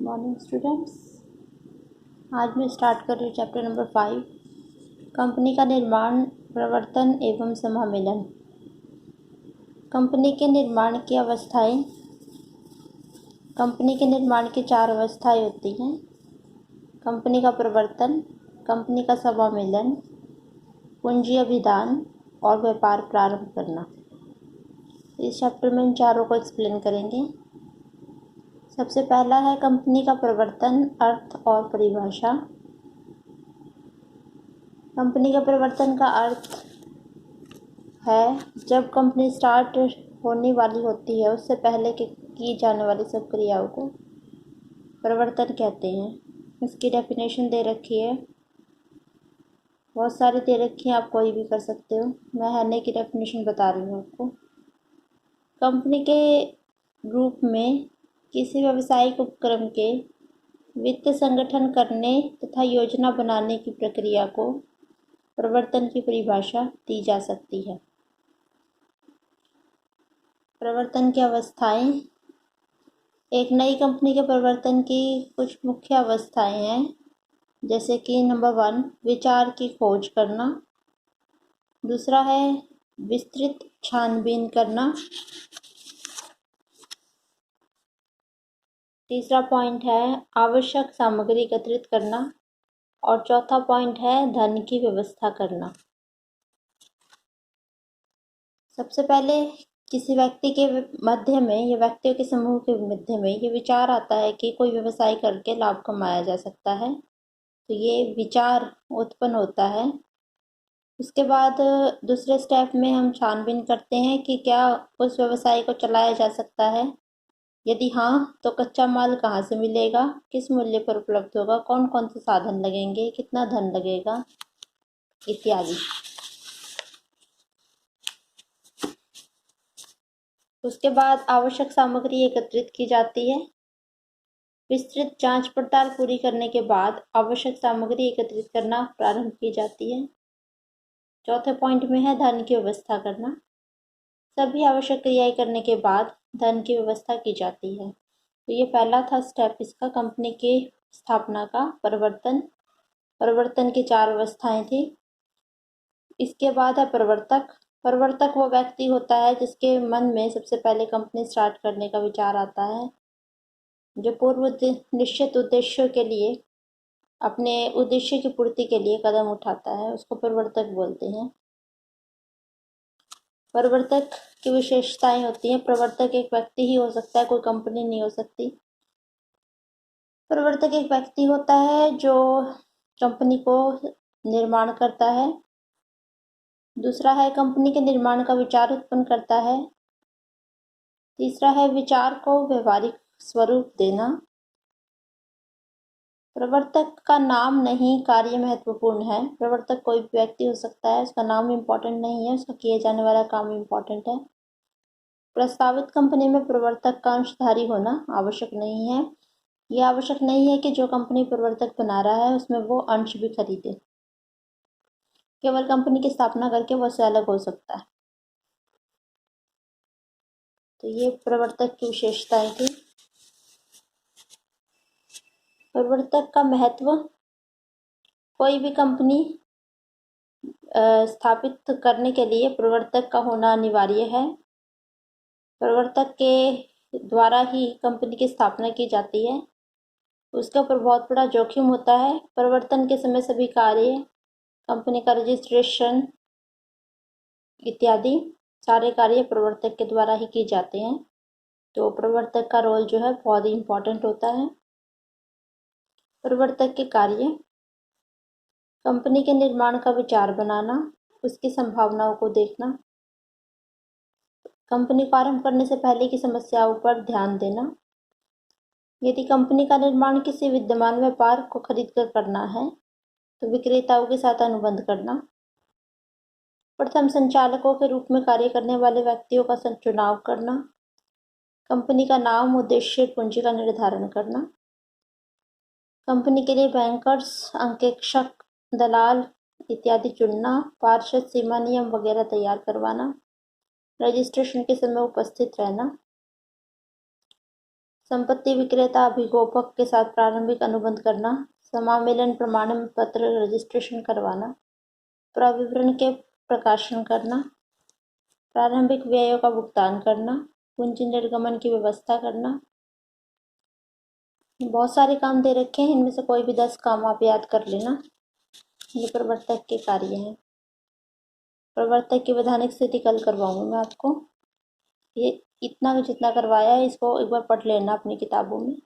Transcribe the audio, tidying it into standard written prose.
Morning students. आज मैं start कर रही हूँ चैप्टर नंबर 5, कंपनी का निर्माण, प्रवर्तन एवं समामेलन। कंपनी के निर्माण की अवस्थाएं। कंपनी के निर्माण की 4 अवस्थाएं होती हैं: कंपनी का प्रवर्तन, कंपनी का समामेलन, पूंजी अभिदान और व्यापार प्रारंभ करना। इस चैप्टर में इन चारों को एक्सप्लेन करेंगे। सबसे पहला है कंपनी का प्रवर्तन, अर्थ और परिभाषा। कंपनी के प्रवर्तन का अर्थ है जब कंपनी स्टार्ट होने वाली होती है उससे पहले की जाने वाली सब क्रियाओं को प्रवर्तन कहते हैं। इसकी डेफिनेशन दे रखी है, बहुत सारी दे रखी है, आप कोई भी कर सकते हो। मैं हैने की डेफिनेशन बता रही हूँ आपको। कंपनी के रूप में किसी व्यावसायिक उपक्रम के वित्त संगठन करने तथा योजना बनाने की प्रक्रिया को प्रवर्तन की परिभाषा दी जा सकती है। प्रवर्तन की अवस्थाएं। एक नई कंपनी के प्रवर्तन की कुछ मुख्य अवस्थाएं हैं, जैसे कि नंबर 1 विचार की खोज करना, दूसरा है विस्तृत छानबीन करना, तीसरा पॉइंट है आवश्यक सामग्री एकत्रित करना और चौथा पॉइंट है धन की व्यवस्था करना। सबसे पहले किसी व्यक्ति के मध्य में या व्यक्तियों के समूह के मध्य में ये विचार आता है कि कोई व्यवसाय करके लाभ कमाया जा सकता है, तो ये विचार उत्पन्न होता है। उसके बाद दूसरे स्टेप में हम छानबीन करते हैं कि क्या उस व्यवसाय को चलाया जा सकता है, यदि हाँ तो कच्चा माल कहाँ से मिलेगा, किस मूल्य पर उपलब्ध होगा, कौन कौन से साधन लगेंगे, कितना धन लगेगा इत्यादि। उसके बाद आवश्यक सामग्री एकत्रित की जाती है। विस्तृत जांच पड़ताल पूरी करने के बाद आवश्यक सामग्री एकत्रित करना प्रारंभ की जाती है। चौथे पॉइंट में है धन की व्यवस्था करना। सभी आवश्यक क्रियाएं करने के बाद धन की व्यवस्था की जाती है। तो ये पहला था स्टेप इसका, कंपनी की स्थापना का प्रवर्तन की 4 अवस्थाएं थी। इसके बाद है प्रवर्तक। प्रवर्तक वो व्यक्ति होता है जिसके मन में सबसे पहले कंपनी स्टार्ट करने का विचार आता है, जो पूर्व निश्चित उद्देश्यों के लिए, अपने उद्देश्य की पूर्ति के लिए कदम उठाता है, उसको प्रवर्तक बोलते हैं। प्रवर्तक की विशेषताएं होती हैं। प्रवर्तक एक व्यक्ति ही हो सकता है, कोई कंपनी नहीं हो सकती। प्रवर्तक एक व्यक्ति होता है जो कंपनी को निर्माण करता है। दूसरा है कंपनी के निर्माण का विचार उत्पन्न करता है। तीसरा है विचार को व्यवहारिक स्वरूप देना। प्रवर्तक का नाम नहीं, कार्य महत्वपूर्ण है। प्रवर्तक कोई भी व्यक्ति हो सकता है, उसका नाम इम्पोर्टेंट नहीं है, उसका किए जाने वाला काम इम्पोर्टेंट है। प्रस्तावित कंपनी में प्रवर्तक का अंशधारी होना आवश्यक नहीं है। यह आवश्यक नहीं है कि जो कंपनी प्रवर्तक बना रहा है उसमें वो अंश भी खरीदे। केवल कंपनी की स्थापना करके वो से अलग हो सकता है। तो ये प्रवर्तक की विशेषताएं थी। प्रवर्तक का महत्व। कोई भी कंपनी स्थापित करने के लिए प्रवर्तक का होना अनिवार्य है। प्रवर्तक के द्वारा ही कंपनी की स्थापना की जाती है। उसके ऊपर बहुत बड़ा जोखिम होता है। प्रवर्तन के समय सभी कार्य, कंपनी का रजिस्ट्रेशन इत्यादि सारे कार्य प्रवर्तक के द्वारा ही किए जाते हैं। तो प्रवर्तक का रोल जो है बहुत ही इम्पोर्टेंट होता है। प्रवर्तक के कार्य: कंपनी के निर्माण का विचार बनाना, उसकी संभावनाओं को देखना, कंपनी को आरंभ करने से पहले की समस्याओं पर ध्यान देना, यदि कंपनी का निर्माण किसी विद्यमान व्यापार को खरीद कर करना है तो विक्रेताओं के साथ अनुबंध करना, प्रथम संचालकों के रूप में कार्य करने वाले व्यक्तियों का चुनाव करना, कंपनी का नाम, उद्देश्य, पूंजी का निर्धारण करना, कंपनी के लिए बैंकर्स, अंकेक्षक, दलाल इत्यादि चुनना, पार्षद, सीमा नियम वगैरह तैयार करवाना, रजिस्ट्रेशन के समय उपस्थित रहना, संपत्ति विक्रेता अभिभावक के साथ प्रारंभिक अनुबंध करना, समामेलन प्रमाण पत्र रजिस्ट्रेशन करवाना, प्रविवरण के प्रकाशन करना, प्रारंभिक व्ययों का भुगतान करना, पूंजी निर्गमन की व्यवस्था करना। बहुत सारे काम दे रखे हैं, इनमें से कोई भी 10 काम आप याद कर लेना। ये प्रवर्तक के कार्य हैं। प्रवर्तक की वैधानिक स्थिति कल करवाऊंगी मैं आपको। ये इतना जितना करवाया है इसको एक बार पढ़ लेना अपनी किताबों में।